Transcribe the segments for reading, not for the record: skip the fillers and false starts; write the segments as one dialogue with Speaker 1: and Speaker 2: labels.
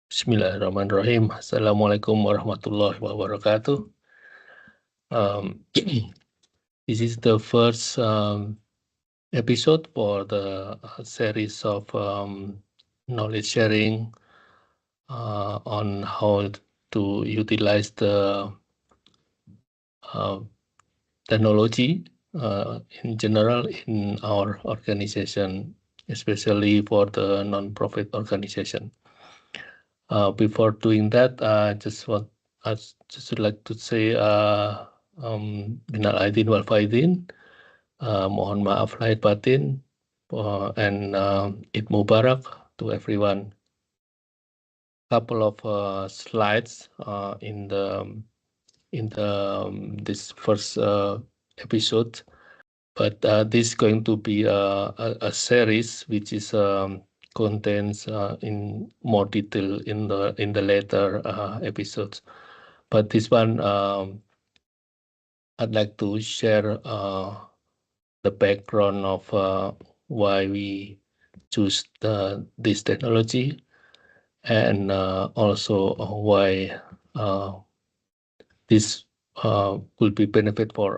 Speaker 1: Bismillahirrahmanirrahim. Assalamualaikum warahmatullahi wabarakatuh. This is the first episode for the series of knowledge sharing on how to utilize the technology in general in our organization, especially for the non-profit organization. Before doing that, I just would like to say minal aidin wal faidin, mohon maaf lahir batin, and Eid Mubarak to everyone. Couple of slides in this first episode, but this is going to be a series which is contains in more detail in the later episodes. But this one, I'd like to share the background of why we choose this technology, and also why this will be benefit for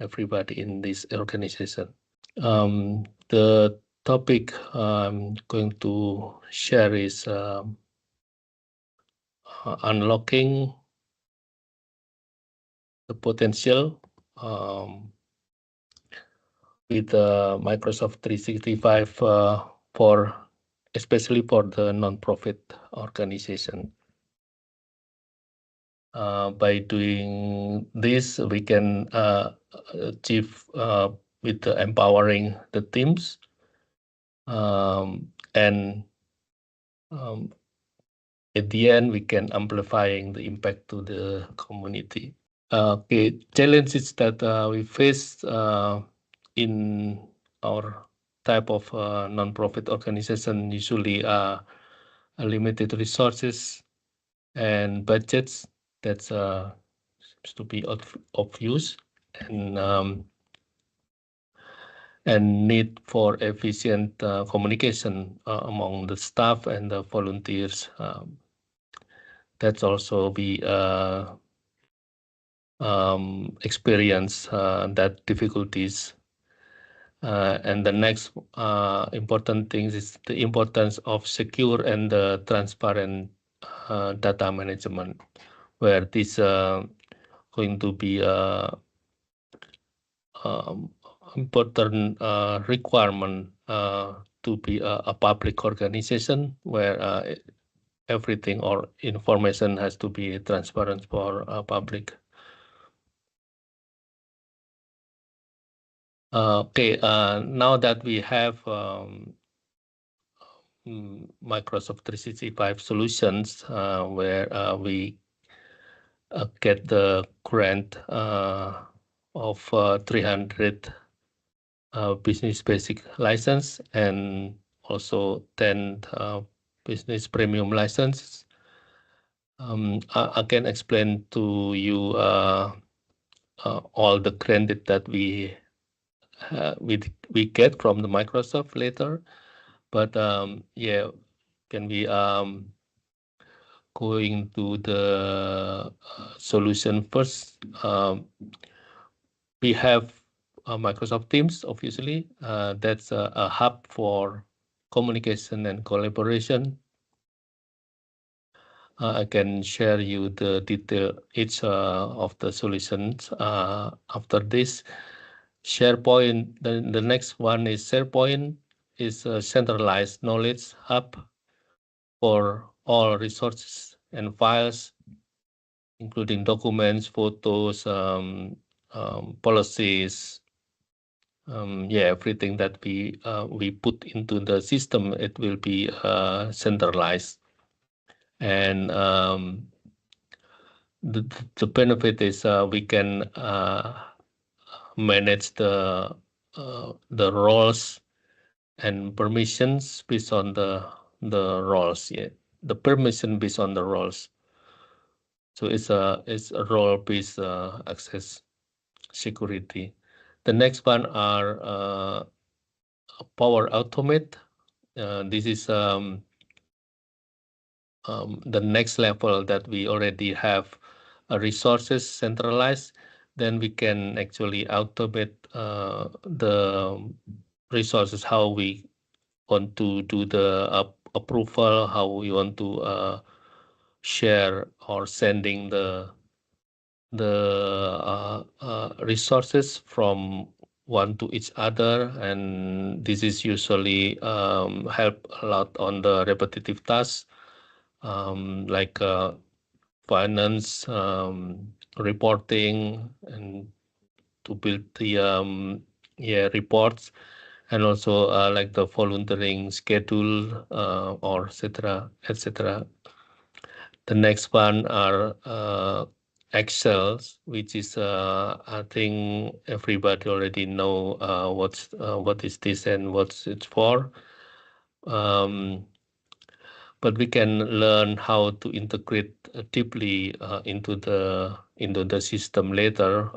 Speaker 1: everybody in this organization. The topic I'm going to share is unlocking the potential with Microsoft 365 especially for the non-profit organization. By doing this, we can achieve with empowering the teams and at the end, we can amplifying the impact to the community. Okay, challenges that we face in our type of non-profit organization usually are limited resources and budgets. That's seems to be obvious, and need for efficient communication among the staff and the volunteers. That's also be experience that difficulties. And the next important thing is the importance of secure and transparent data management, where this going to be important requirement to be a public organization where everything or information has to be transparent for public. Okay, now that we have Microsoft 365 solutions where we get the grant of 300 business basic license and also 10 business premium licenses. I can explain to you all the credit that we get from the Microsoft later, but yeah, can we going to the solution first? We have Microsoft Teams, obviously. That's a hub for communication and collaboration. I can share you the detail each of the solutions after this. SharePoint, the next one is SharePoint, is a centralized knowledge hub for all resources and files, including documents, photos, policies, yeah, everything that we put into the system, it will be centralized. And the benefit is we can manage the roles and permissions based on the roles. Yeah, the permission based on the roles. So it's a role-based access security. The next one are Power Automate. This is the next level that we already have resources centralized, then we can actually automate the resources, how we want to do the approval, how we want to share or sending the resources from one to each other, and this is usually help a lot on the repetitive tasks, like finance, reporting, and to build the reports, and also like the volunteering schedule, or etc. etc. The next one are Excels, which is I think everybody already know what is this and what's it for. But we can learn how to integrate deeply into the system later,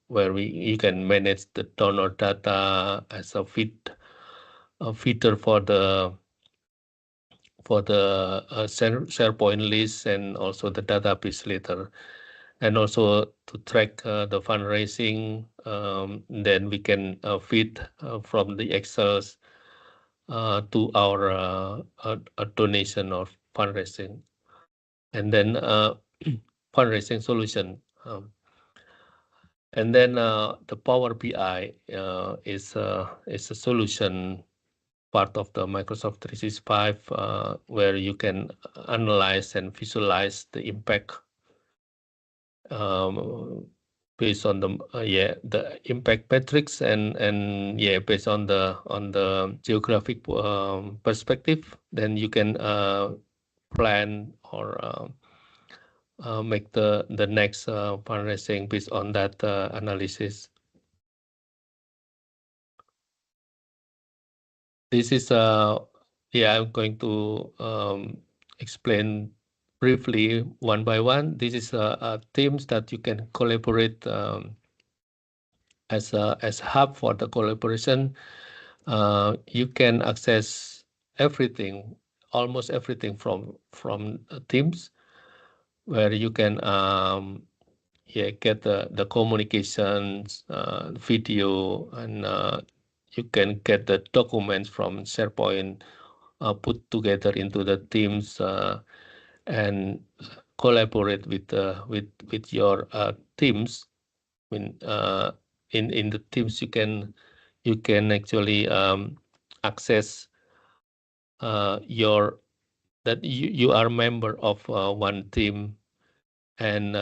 Speaker 1: where you can manage the donor data as a feeder for the SharePoint list and also the database later, and also to track the fundraising. Then we can feed from the Excels to our donation or fundraising, and then fundraising solution. And then the Power BI is a solution part of the Microsoft 365, where you can analyze and visualize the impact based on the impact metrics, and based on the geographic perspective. Then you can plan or make the next fundraising based on that analysis. This is I'm going to explain briefly one by one. This is themes that you can collaborate as a hub for the collaboration. You can access everything, almost everything from Teams, where you can get the communications, video, and you can get the documents from SharePoint, put together into the Teams, and collaborate with your teams. I mean, in the Teams you can actually access that you are member of one team, and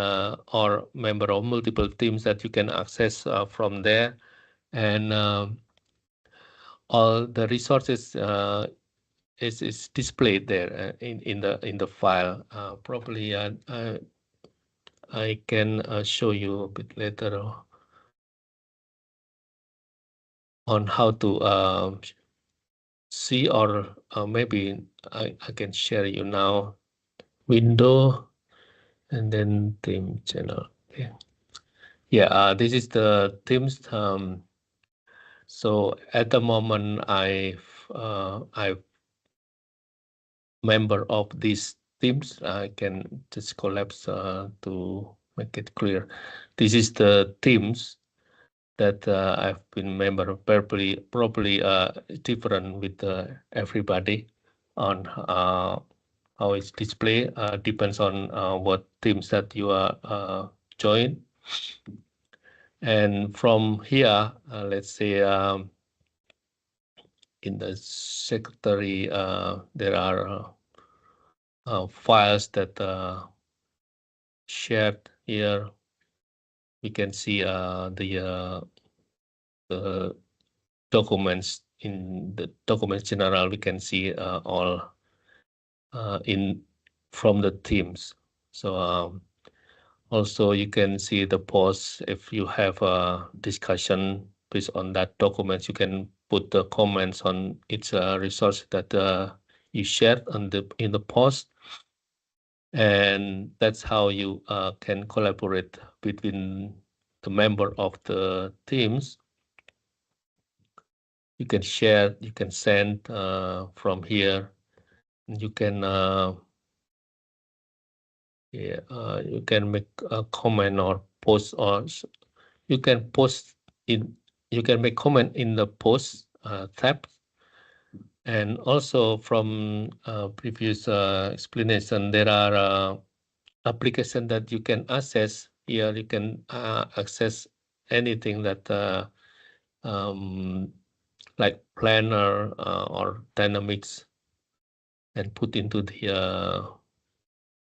Speaker 1: or member of multiple teams that you can access from there, and all the resources is displayed there in the file. Probably I can show you a bit later on how to see, or maybe I can share you now. Window and then theme channel. Okay. Yeah, this is the themes. So at the moment, I've member of these teams. I can just collapse to make it clear. This is the teams that I've been member of. Probably different with everybody on how it's displayed. Depends on what teams that you are join. And from here, let's say in the secretary, there are files that shared here. We can see the documents. In the documents general, we can see all in from the teams. So also you can see the posts. If you have a discussion based on that documents, you can put the comments on each resource that you shared in the post, and that's how you can collaborate between the member of the teams. You can share, you can send from here. You can Yeah, you can make a comment or post, or you can post in. You can make comment in the post tab, and also from previous explanation, there are application that you can access. Here you can access anything that um, like planner or dynamics, and put into the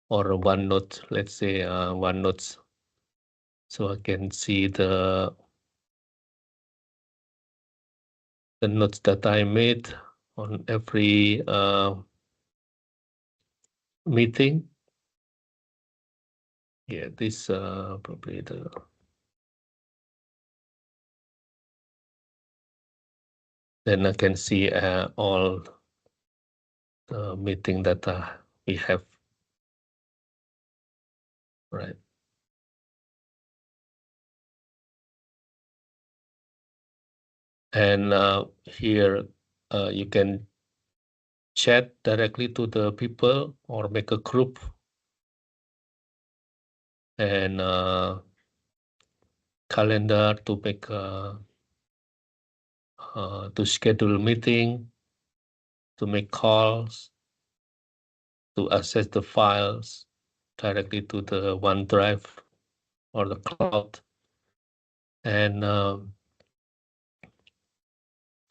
Speaker 1: or OneNote, let's say OneNotes, so I can see the notes that I made on every meeting. Yeah, this probably the. Then I can see all the meeting that we have, right? And here you can chat directly to the people or make a group, and calendar to make to schedule meeting, to make calls, to access the files directly to the OneDrive or the cloud, and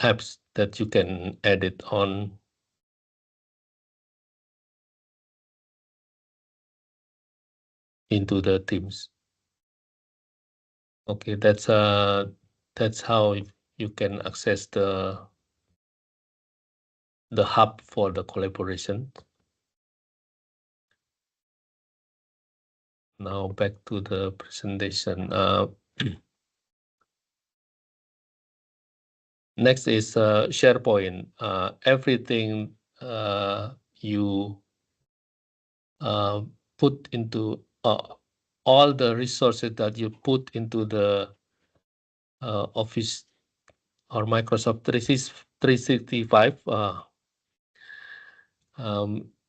Speaker 1: apps that you can edit on into the Teams. Okay, that's how you can access the hub for the collaboration. Now back to the presentation. Next is SharePoint. Everything you put into all the resources that you put into the Office or Microsoft 365,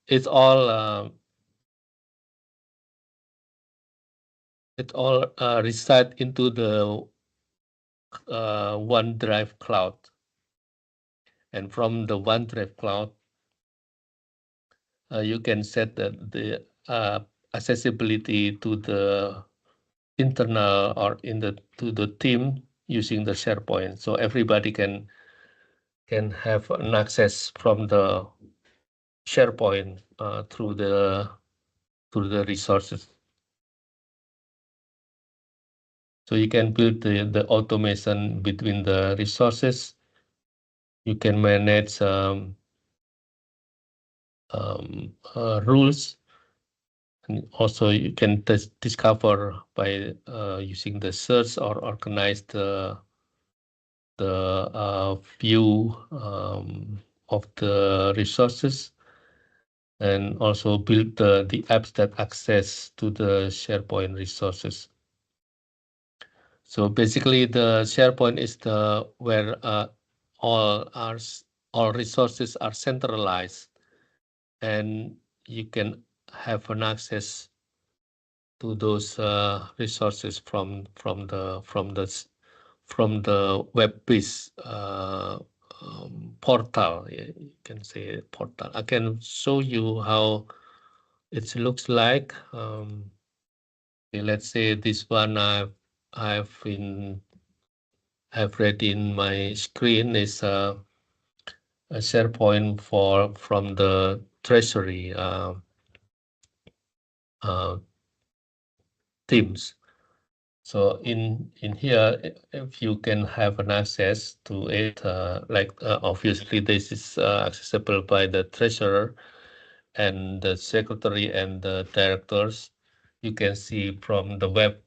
Speaker 1: it's all reside into the OneDrive cloud, and from the OneDrive cloud, you can set the accessibility to the internal or to the team using the SharePoint, so everybody can have an access from the SharePoint through the resources. So you can build the automation between the resources. You can manage rules, and also you can discover by using the search or organize the view of the resources, and also build the apps that access to the SharePoint resources. So basically, the SharePoint is the where all resources are centralized, and you can have an access to those resources from the web-based portal. You can say portal. I can show you how it looks like. Okay, let's say this one I've read in my screen is a SharePoint from the Treasury teams. So in here, if you can have an access to it, obviously this is accessible by the treasurer and the secretary and the directors. You can see from the web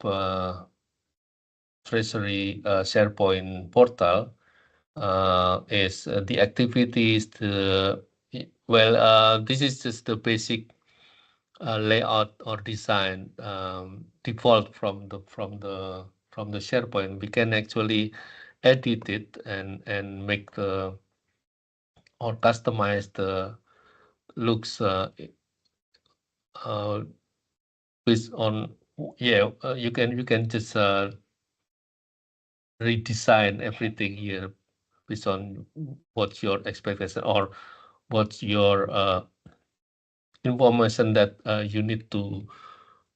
Speaker 1: treasury SharePoint portal is the activities. This is just the basic layout or design default from the SharePoint. We can actually edit it and make the or customize the looks uh, based on, you can just redesign everything here based on what's your expectation or what's your information that you need to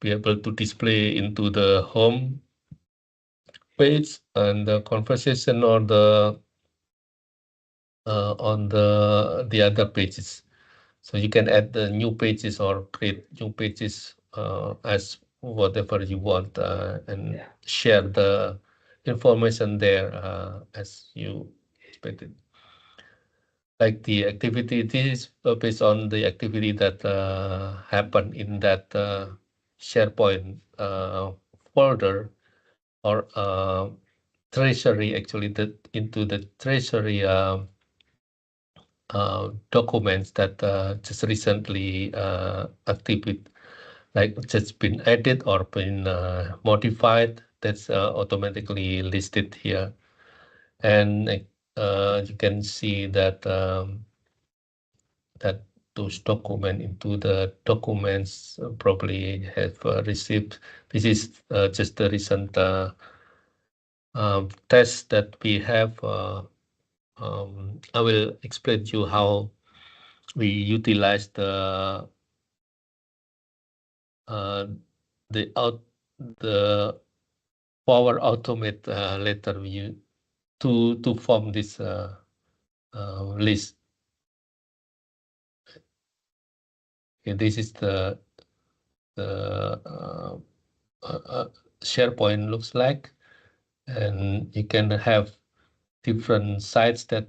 Speaker 1: be able to display into the home page and the conversation or the on the other pages. So you can add the new pages or create new pages as whatever you want and share the information there as you expected. Like the activity, this is based on the activity that happened in that SharePoint folder or treasury, actually, into the treasury documents that just recently activate, like just been added or been modified. That's automatically listed here, and you can see that that those document into the documents probably have received. This is just the recent test that we have. I will explain to you how we utilize uh, the Power Automate later to form this list. Okay, this is the SharePoint looks like, and you can have different sites that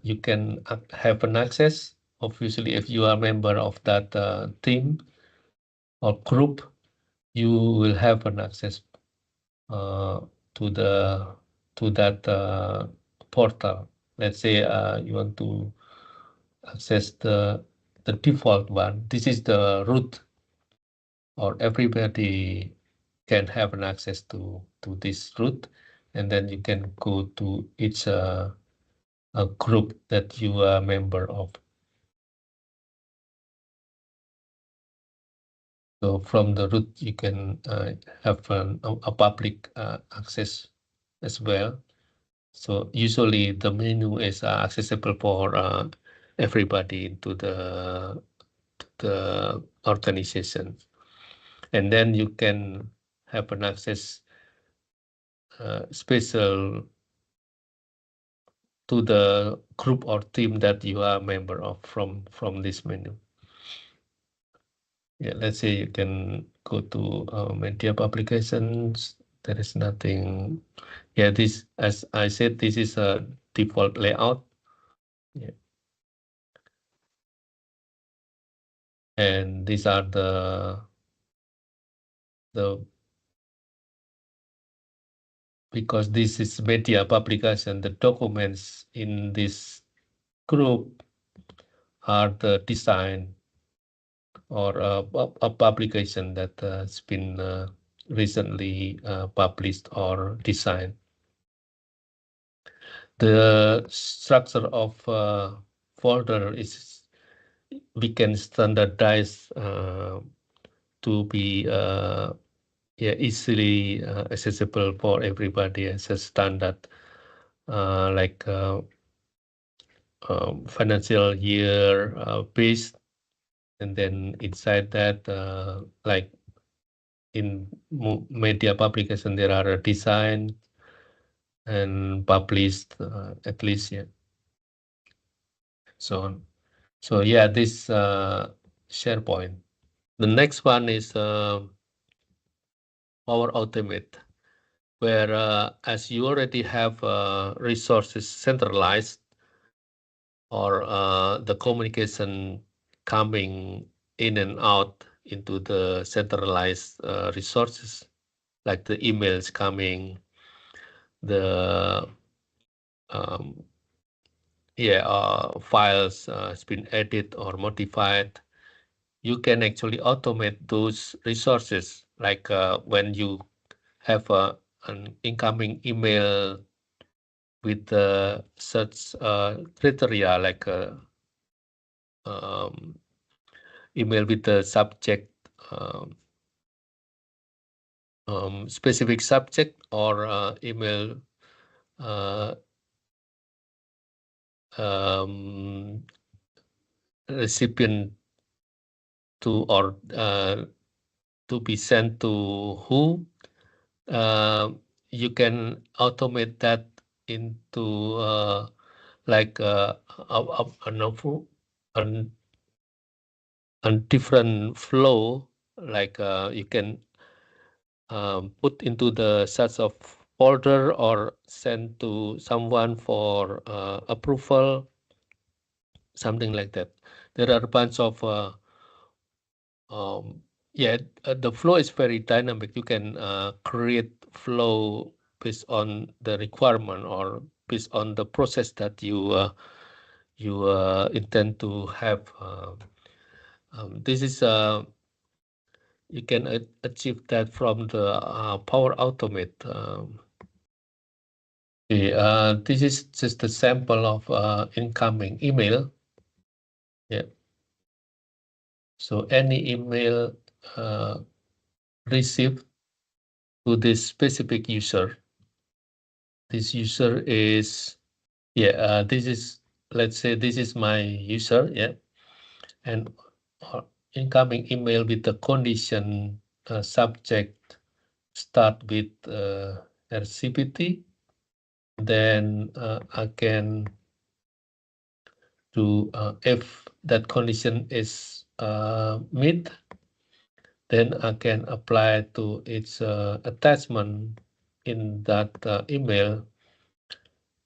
Speaker 1: you can have an access. Obviously, if you are a member of that team or group, you will have an access uh, to that portal. Let's say you want to access the default one. This is the root, or everybody can have an access to this root, and then you can go to each a group that you are a member of. So from the root, you can have a public access as well. So usually the menu is accessible for everybody into the organization, and then you can have an access special to the group or team that you are a member of from this menu. Yeah, let's say you can go to media publications. There is nothing. Yeah, this, as I said, this is a default layout. Yeah. And these are because this is media publication, the documents in this group are the design or a publication that has been recently published or designed. The structure of folder is, we can standardize to be easily accessible for everybody as a standard, like financial year based, and then inside that, like in media publication, there are a design and published at least, yeah, so on. So yeah, this SharePoint. The next one is Power Automate, where as you already have resources centralized, or the communication coming in and out into the centralized resources, like the emails coming, the um, files has been edited or modified. You can actually automate those resources, like when you have an incoming email with such criteria, like um, email with the subject specific subject or email recipient to or to be sent to who, you can automate that into like a different flow, like you can put into the such of folder or send to someone for approval, something like that. There are a bunch of yeah, the flow is very dynamic. You can create flow based on the requirement or based on the process that you intend to have. This is you can achieve that from the Power Automate. Okay, this is just a sample of incoming email. Yeah. So any email received to this specific user. This user is, yeah, this is, let's say this is my user, yeah, and incoming email with the condition subject start with RCPT. Then I can do if that condition is met, then I can apply to its attachment in that email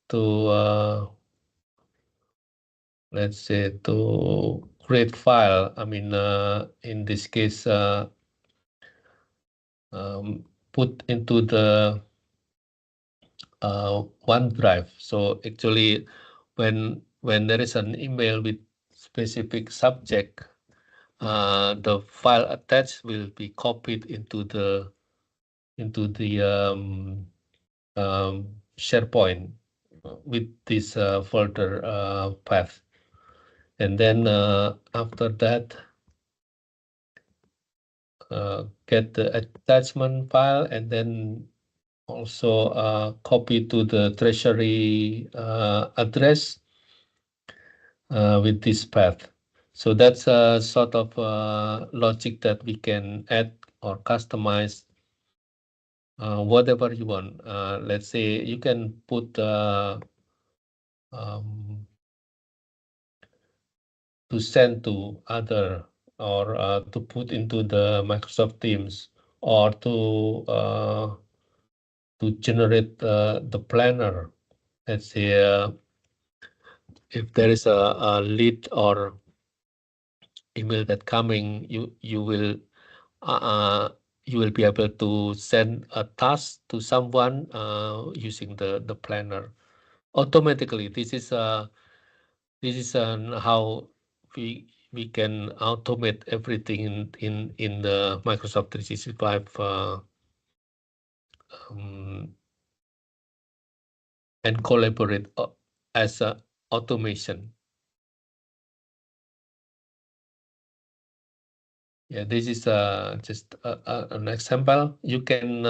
Speaker 1: to let's say to create file. I mean, in this case, put into the OneDrive. So actually, when there is an email with specific subject, the file attached will be copied into the SharePoint with this folder path, and then after that, get the attachment file, and then also copy to the treasury address with this path. So that's a sort of logic that we can add or customize whatever you want. Let's say you can put to send to other, or to put into the Microsoft Teams, or to generate the planner. Let's say if there is a lead or email that coming, you will be able to send a task to someone using the planner automatically. This is how we can automate everything in the Microsoft 365 and collaborate as a automation. Yeah, this is just an example. You can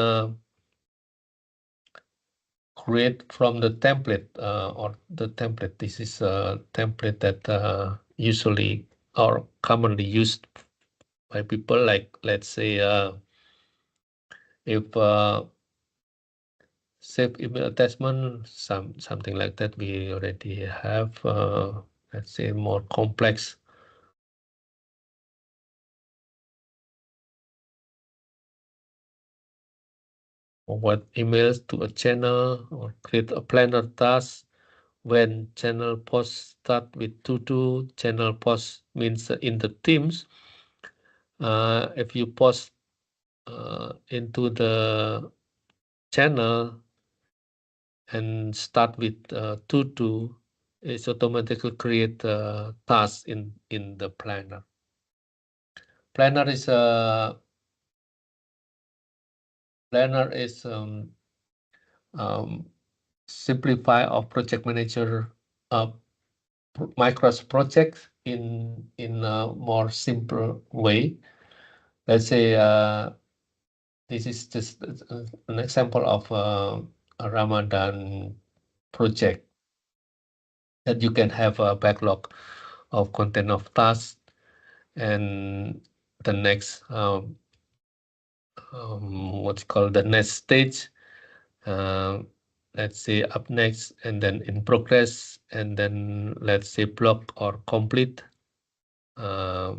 Speaker 1: create from the template or the template. This is a template that usually or commonly used by people. Like, let's say if save email attachment, something like that, we already have. Let's say more complex. What emails to a channel, or create a planner task. When channel posts start with to do, channel post means in the Teams. If you post into the channel and start with to do, it's automatically create a task in the planner. Planner is simplify of project manager Microsoft projects in a more simple way. Let's say This is just an example of a Ramadan project that you can have a backlog of content of tasks, and the next what's called the next stage, uh, let's say up next, and then in progress, and then let's say block or complete. uh,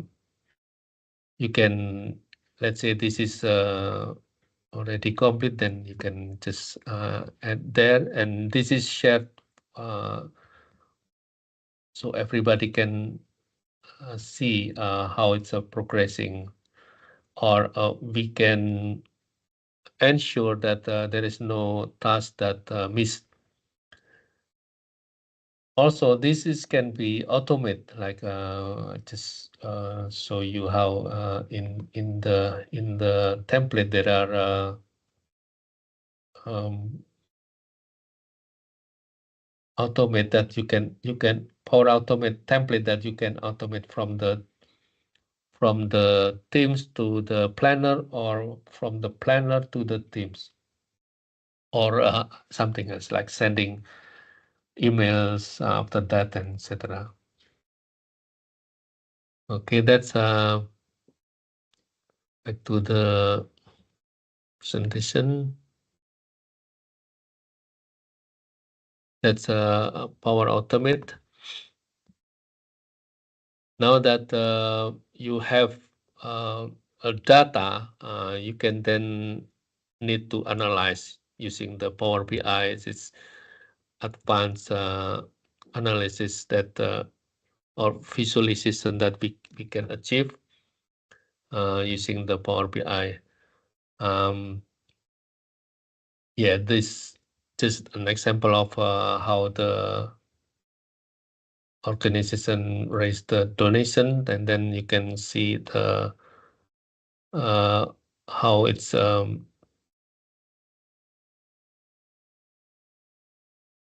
Speaker 1: you can, let's say this is already complete, then you can just add there, and this is shared uh, so everybody can see how it's progressing, or we can ensure that there is no task that missed. Also, this is can be automate, like just show you how in the template there are automate that you can Power Automate template that you can automate from the teams to the planner, or from the planner to the teams, or something else like sending emails after that, and etc. Okay, that's back to the presentation. That's Power Automate. Now that you have a data, you can then need to analyze using the Power BI. It's advanced analysis that or visualization that we can achieve using the Power BI. Yeah, this just an example of how the organization raised the donation, and then you can see the uh, how it's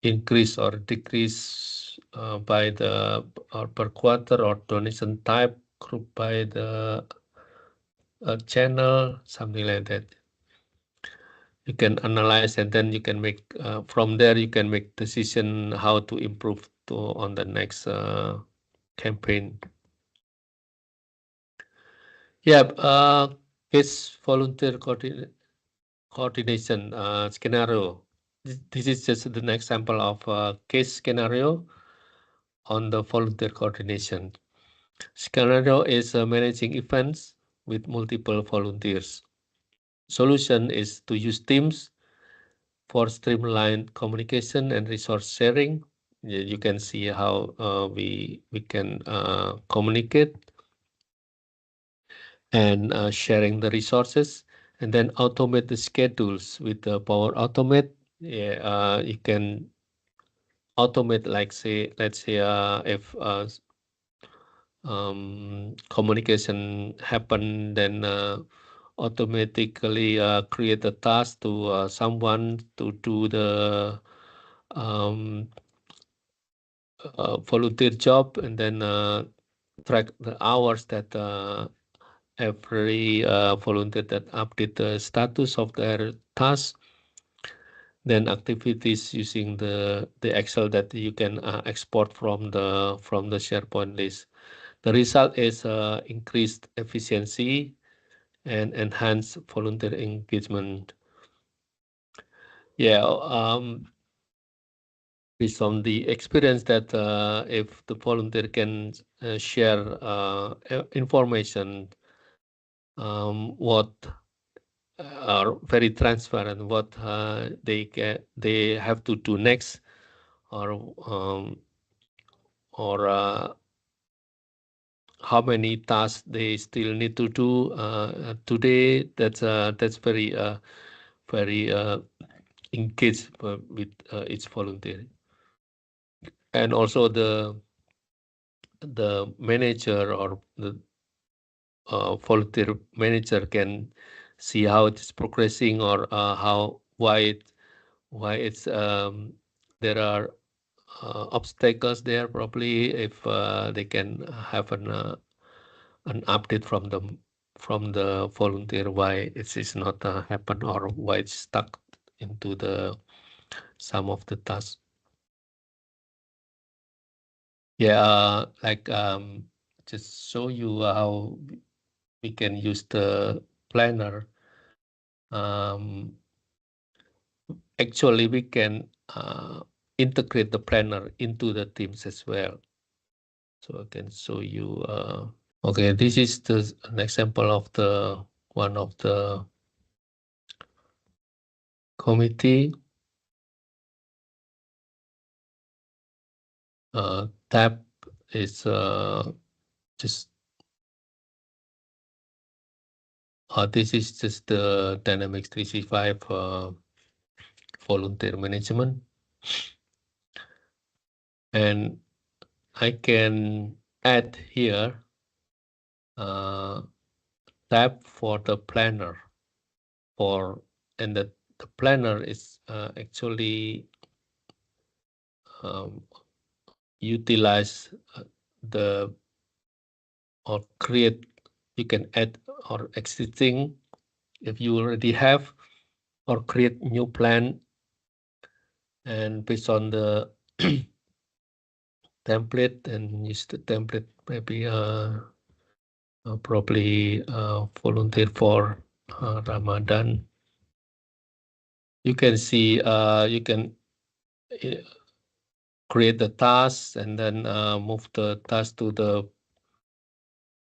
Speaker 1: increase or decrease by the or per quarter, or donation type, group by the channel, something like that. You can analyze, and then you can make from there you can make decision how to improve to on the next campaign. Yeah, case volunteer coordination scenario. This is just an example of a case scenario on the volunteer coordination. Scenario is managing events with multiple volunteers. Solution is to use Teams for streamlined communication and resource sharing. You can see how we can communicate and sharing the resources, and then automate the schedules with the Power Automate. Yeah, you can automate, like say, let's say if communication happen, then automatically create a task to someone to do the um, volunteer job, and then track the hours that every volunteer that update the status of their task, then activities using the Excel that you can export from the SharePoint list. The result is increased efficiency and enhanced volunteer engagement. Yeah, based on the experience that if the volunteer can share information, what are very transparent, what they have to do next, or how many tasks they still need to do today. That's very engaged with its volunteer, and also the manager or the volunteer manager can see how it's progressing, or how why it's there are obstacles there. Probably if they can have an update from them. from the volunteer why it is not happen or why it's stuck into the some of the tasks. Yeah, like just show you how we can use the planner. Actually, we can integrate the planner into the teams as well. So I can show you. Okay, this is an example of the one of the committee. Tab is just this is just the Dynamics 365 volunteer management, and I can add here tab for the planner and the planner is actually utilize the or create, you can add or existing if you already have, or create new plan, and based on the template and use the template, maybe probably volunteer for Ramadan. You can see you can create the task and then move the task to the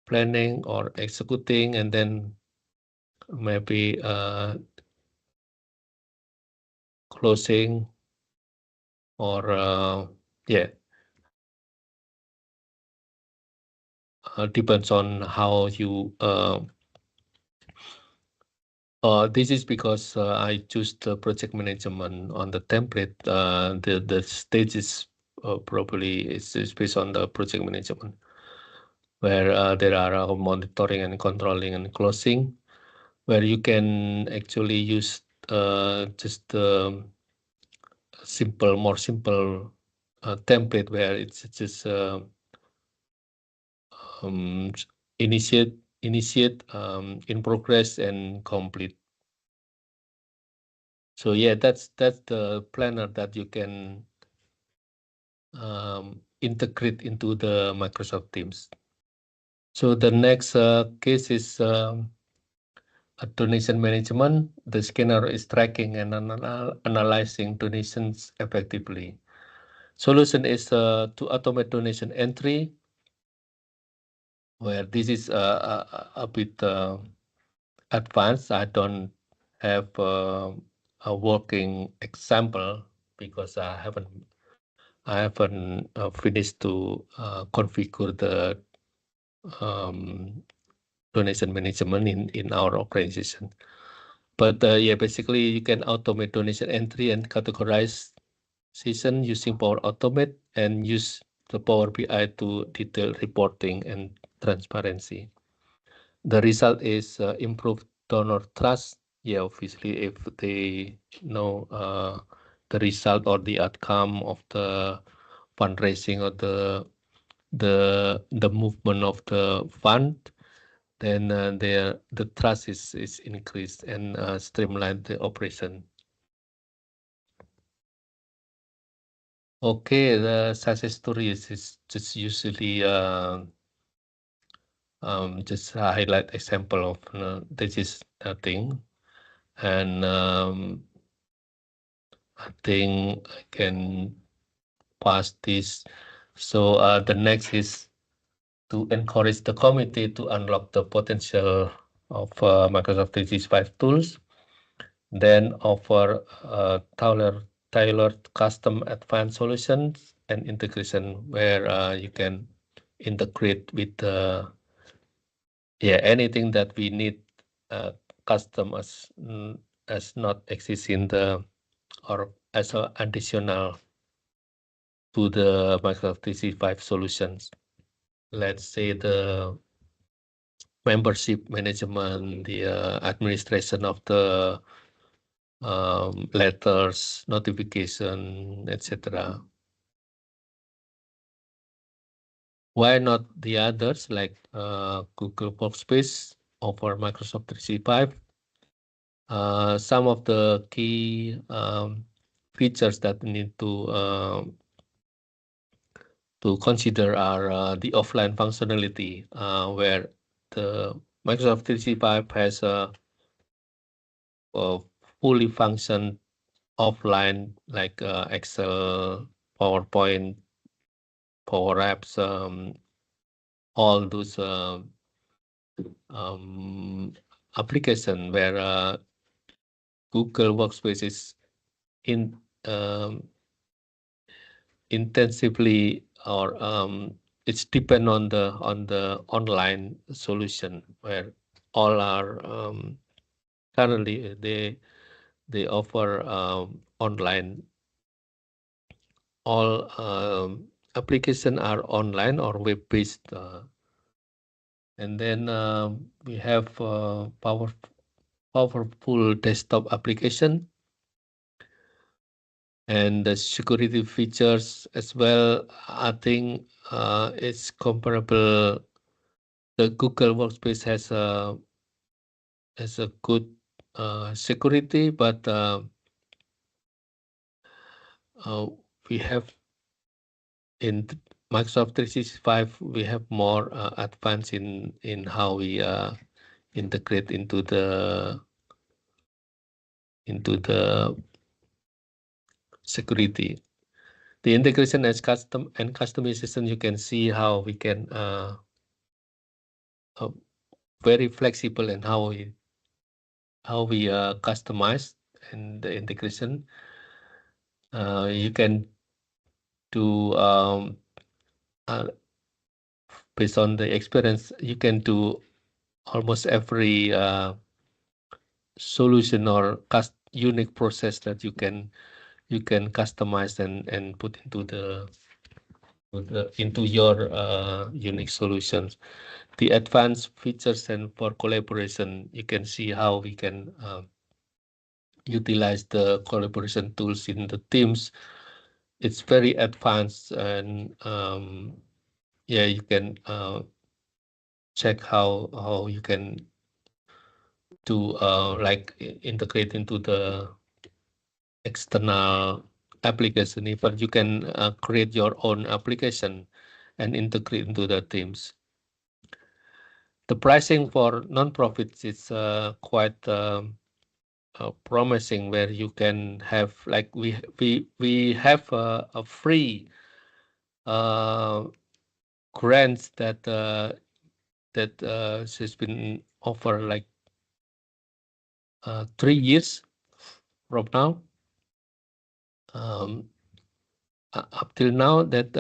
Speaker 1: planning or executing, and then maybe closing or yeah, depends on how you this is because I choose the project management on the template. The stages probably is based on the project management, where there are monitoring and controlling and closing, where you can actually use just more simple template where it's just um, initiate, in progress, and complete. So yeah, that's the planner that you can integrate into the Microsoft Teams. So the next case is donation management. The scanner is tracking and analyzing donations effectively. Solution is to automate donation entry, where this is a bit advanced. I don't have a working example because I haven't finished to configure the donation management in our organization. But yeah, basically you can automate donation entry and categorize session using Power Automate and use the Power BI to detail reporting and transparency. The result is improved donor trust. Yeah, obviously, if they know the result or the outcome of the fundraising or the movement of the fund, then the trust is increased and streamline the operation. Okay, the success story is just usually just highlight example of this is a thing, and I think I can pass this. So the next is to encourage the committee to unlock the potential of Microsoft 365 tools, then offer tailored custom advanced solutions and integration where you can integrate with anything that we need custom as not exist in the or as a additional to the Microsoft 365 solutions. Let's say the membership management, the administration of the letters, notification, etc. Why not the others like Google Workspace? over Microsoft 365. Some of the key features that we need to consider are the offline functionality, where the Microsoft 365 has a fully function offline, like Excel, PowerPoint, Power Apps, all those application where Google Workspace is in intensively, or it's depend on the online solution, where all are currently they offer online. All application are online or web based, and then we have powerful desktop application, and the security features as well. I think it's comparable. The Google Workspace has a good security, but we have in Microsoft 365 we have more advanced in how we integrate into the security. The integration as custom and customization, you can see how we can very flexible in how we customize and the integration. You can do based on the experience, you can do almost every solution or unique process that you can customize and put into your unique solutions. The advanced features and for collaboration, you can see how we can utilize the collaboration tools in the teams. It's very advanced, and yeah, you can check how you can do like integrate into the external application. Even you can create your own application and integrate into the teams. The pricing for non-profits is quite promising, where you can have, like we have a free grants that has been offered like 3 years from now. Up till now that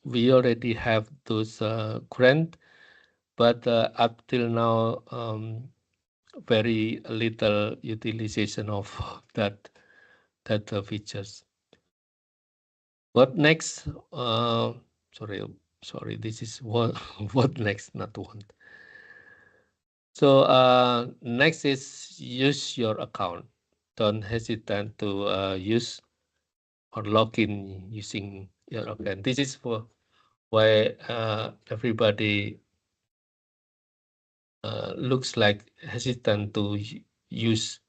Speaker 1: we already have those grant, but up till now very little utilization of that features. What next? Sorry, this is what what next, not one. So next is use your account. Don't hesitate to use or log in using your account. This is for why everybody looks like hesitant to use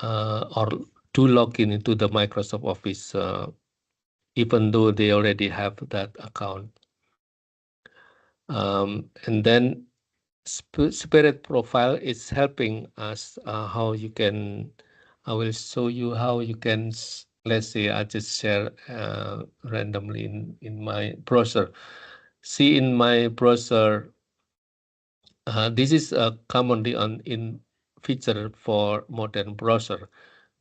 Speaker 1: or to log in into the Microsoft Office, even though they already have that account. And then Spirit profile is helping us how you can. I will show you how you can. Let's say I just share randomly in my browser. See in my browser, this is commonly in feature for modern browser.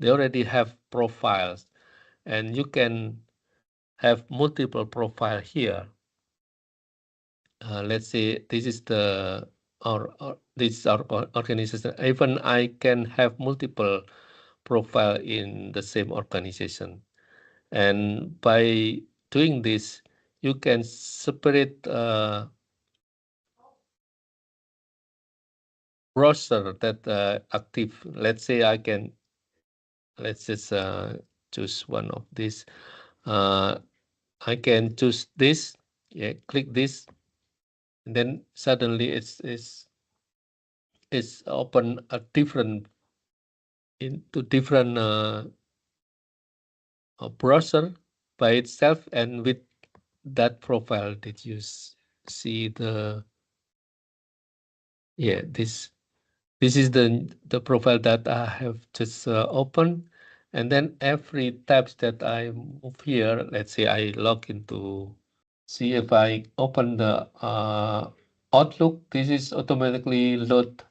Speaker 1: They already have profiles, and you can have multiple profile here. Let's say this is this is our organization. Even I can have multiple profile in the same organization, and by doing this, you can separate browser that active. Let's say let's just choose one of these. I can choose this. Yeah, click this. and then suddenly it's open a different into different browser by itself, and with that profile that you see the yeah this is the profile that I have just opened, and then every tabs that I move here, let's say I log into, see if I open the Outlook, this is automatically load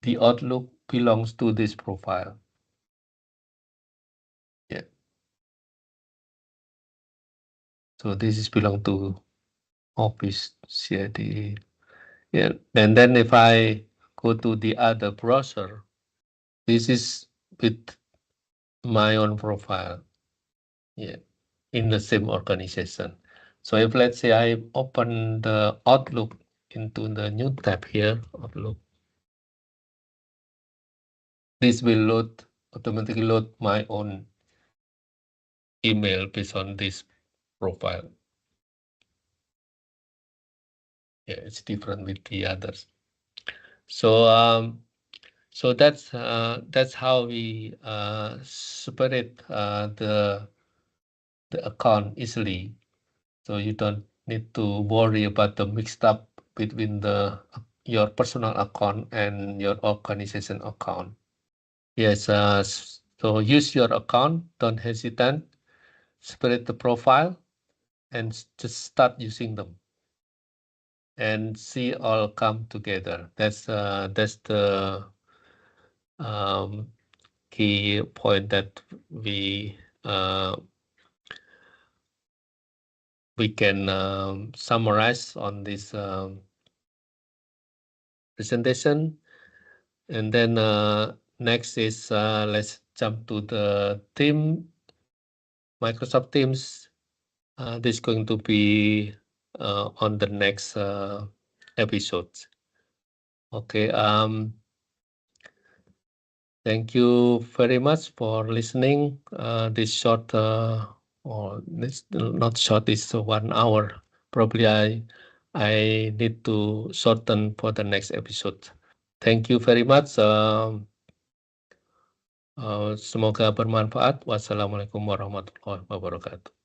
Speaker 1: the Outlook belongs to this profile. Yeah. So this is belong to Office CID. Yeah. And then if I go to the other browser, this is with my own profile. Yeah. In the same organization. So if let's say I open the Outlook into the new tab here, Outlook, this will load automatically load my own email based on this profile. Yeah, it's different with the others. So so that's how we separate the account easily. So you don't need to worry about the mixed up between the your personal account and your organization account. Yes, so use your account, don't hesitate, separate the profile, and just start using them and see all come together. That's the um, key point that uh, we can summarize on this presentation. And then next is let's jump to the team, Microsoft Teams. This is going to be on the next episode. Okay. Thank you very much for listening. This short, or this not short, is 1 hour. Probably I need to shorten for the next episode. Thank you very much. Semoga bermanfaat. Wassalamualaikum warahmatullahi wabarakatuh.